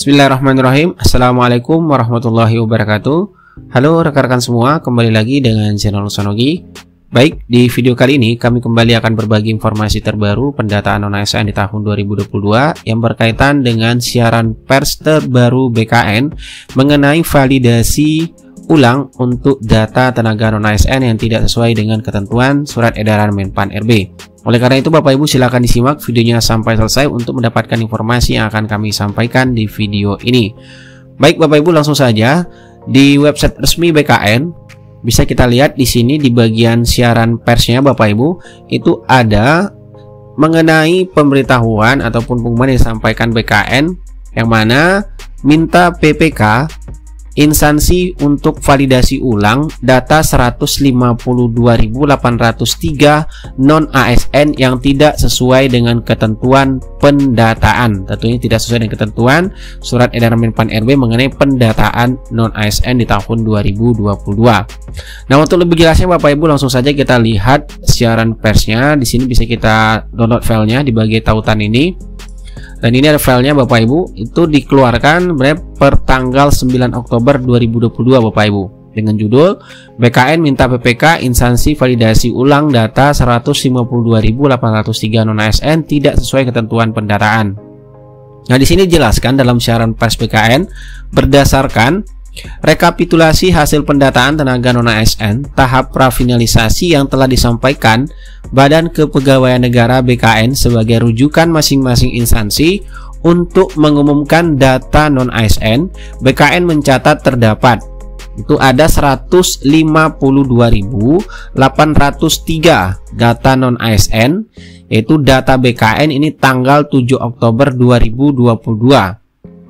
Bismillahirrahmanirrahim. Assalamualaikum warahmatullahi wabarakatuh. Halo rekan-rekan semua, kembali lagi dengan channel Sonogi. Baik, di video kali ini kami kembali akan berbagi informasi terbaru pendataan non-ASN di tahun 2022 yang berkaitan dengan siaran pers terbaru BKN mengenai validasi ulang untuk data tenaga non-ASN yang tidak sesuai dengan ketentuan Surat Edaran Menpan RB. Oleh karena itu, Bapak Ibu silakan disimak videonya sampai selesai untuk mendapatkan informasi yang akan kami sampaikan di video ini. Baik, Bapak Ibu, langsung saja di website resmi BKN bisa kita lihat di sini di bagian siaran persnya, Bapak Ibu, itu ada mengenai pemberitahuan ataupun pengumuman yang disampaikan BKN yang mana minta PPK instansi untuk validasi ulang data 152.803 non-ASN yang tidak sesuai dengan ketentuan pendataan. Tentunya tidak sesuai dengan ketentuan Surat Edaran Menpan RB mengenai pendataan non-ASN di tahun 2022. Nah, untuk lebih jelasnya Bapak Ibu langsung saja kita lihat siaran persnya. Di sini bisa kita download filenya di bagian tautan ini. Dan ini ada filenya Bapak Ibu, itu dikeluarkan per tanggal 9 Oktober 2022 Bapak Ibu, dengan judul BKN minta PPK instansi validasi ulang data 152.803 non-ASN tidak sesuai ketentuan pendataan. Nah, di sini dijelaskan dalam siaran pers BKN berdasarkan rekapitulasi hasil pendataan tenaga non-ASN tahap prafinalisasi yang telah disampaikan Badan Kepegawaian Negara BKN sebagai rujukan masing-masing instansi untuk mengumumkan data non-ASN. BKN mencatat terdapat itu ada 152.803 data non-ASN, yaitu data BKN ini tanggal 7 Oktober 2022.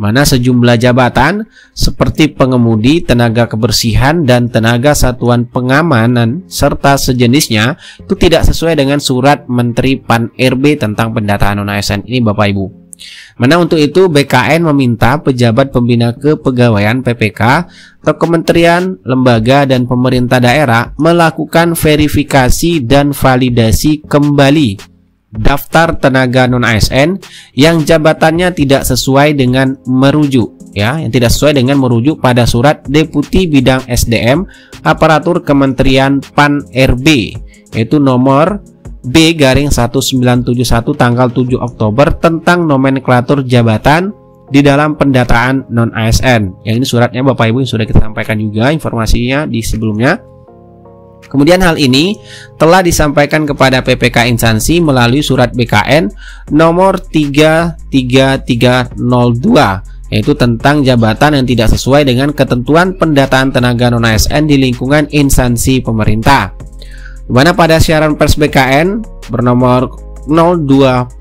Mana sejumlah jabatan seperti pengemudi, tenaga kebersihan, dan tenaga satuan pengamanan serta sejenisnya itu tidak sesuai dengan Surat Menteri Pan RB tentang pendataan non-ASN ini Bapak Ibu. Mana untuk itu BKN meminta pejabat pembina kepegawaian PPK atau kementerian, lembaga, dan pemerintah daerah melakukan verifikasi dan validasi kembali daftar tenaga non-ASN yang jabatannya tidak sesuai dengan merujuk yang tidak sesuai dengan merujuk pada Surat Deputi Bidang SDM Aparatur Kementerian Pan RB, yaitu nomor B/1971 tanggal 7 Oktober tentang nomenklatur jabatan di dalam pendataan non-ASN. Yang ini suratnya Bapak Ibu yang sudah kita sampaikan juga informasinya di sebelumnya. Kemudian hal ini telah disampaikan kepada PPK instansi melalui surat BKN nomor 33302, yaitu tentang jabatan yang tidak sesuai dengan ketentuan pendataan tenaga non-ASN di lingkungan instansi pemerintah. Di mana pada siaran pers BKN bernomor 020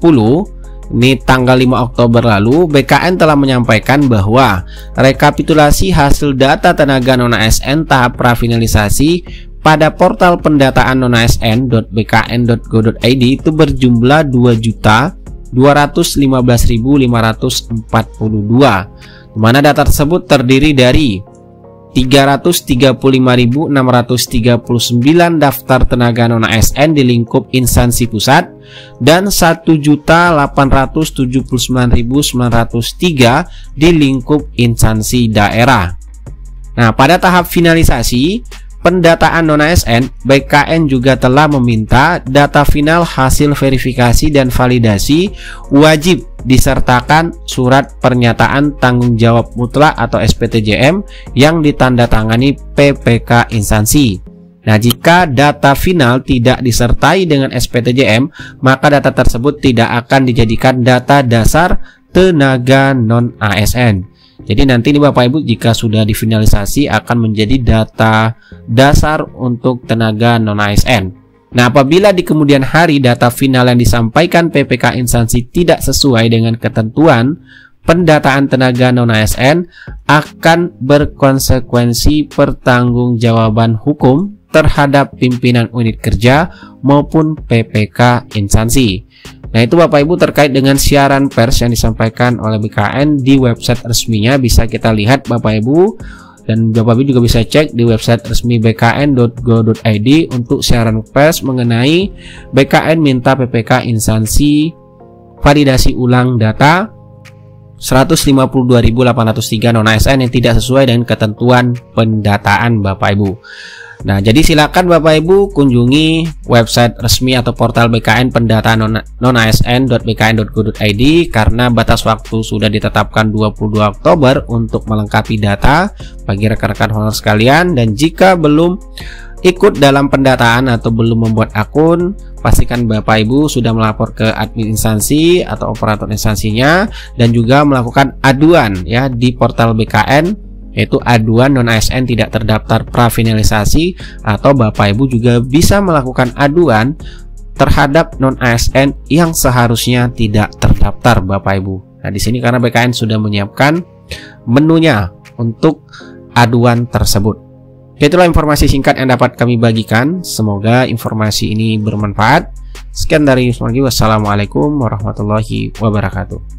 ini tanggal 5 Oktober lalu, BKN telah menyampaikan bahwa rekapitulasi hasil data tenaga non-ASN tahap prafinalisasi pada portal pendataan non-ASN.bkn.go.id itu berjumlah 2.215.542, di mana data tersebut terdiri dari 335.639 daftar tenaga non-ASN di lingkup instansi pusat dan 1.879.903 di lingkup instansi daerah. Nah, pada tahap finalisasi pendataan non-ASN, BKN juga telah meminta data final hasil verifikasi dan validasi wajib disertakan surat pernyataan tanggung jawab mutlak atau SPTJM yang ditandatangani PPK instansi. Nah, jika data final tidak disertai dengan SPTJM, maka data tersebut tidak akan dijadikan data dasar tenaga non-ASN. Jadi nanti nih Bapak Ibu jika sudah difinalisasi akan menjadi data dasar untuk tenaga non-ASN. Nah, apabila di kemudian hari data final yang disampaikan PPK instansi tidak sesuai dengan ketentuan pendataan tenaga non-ASN, akan berkonsekuensi pertanggungjawaban hukum terhadap pimpinan unit kerja maupun PPK instansi. Nah, itu Bapak Ibu terkait dengan siaran pers yang disampaikan oleh BKN di website resminya, bisa kita lihat Bapak Ibu, dan Bapak Ibu juga bisa cek di website resmi bkn.go.id untuk siaran pers mengenai BKN minta PPK instansi validasi ulang data 152.803 non-ASN yang tidak sesuai dengan ketentuan pendataan Bapak Ibu. Nah, jadi silakan Bapak Ibu kunjungi website resmi atau portal BKN pendataan non-asn.bkn.go.id karena batas waktu sudah ditetapkan 22 Oktober untuk melengkapi data bagi rekan-rekan honor sekalian. Dan jika belum ikut dalam pendataan atau belum membuat akun, pastikan Bapak Ibu sudah melapor ke admin instansi atau operator instansinya dan juga melakukan aduan ya di portal BKN, yaitu aduan non-ASN tidak terdaftar prafinalisasi, atau Bapak Ibu juga bisa melakukan aduan terhadap non-ASN yang seharusnya tidak terdaftar Bapak Ibu. Nah, di sini karena BKN sudah menyiapkan menunya untuk aduan tersebut. Itulah informasi singkat yang dapat kami bagikan. Semoga informasi ini bermanfaat. Sekian dari Yusman. Wassalamualaikum warahmatullahi wabarakatuh.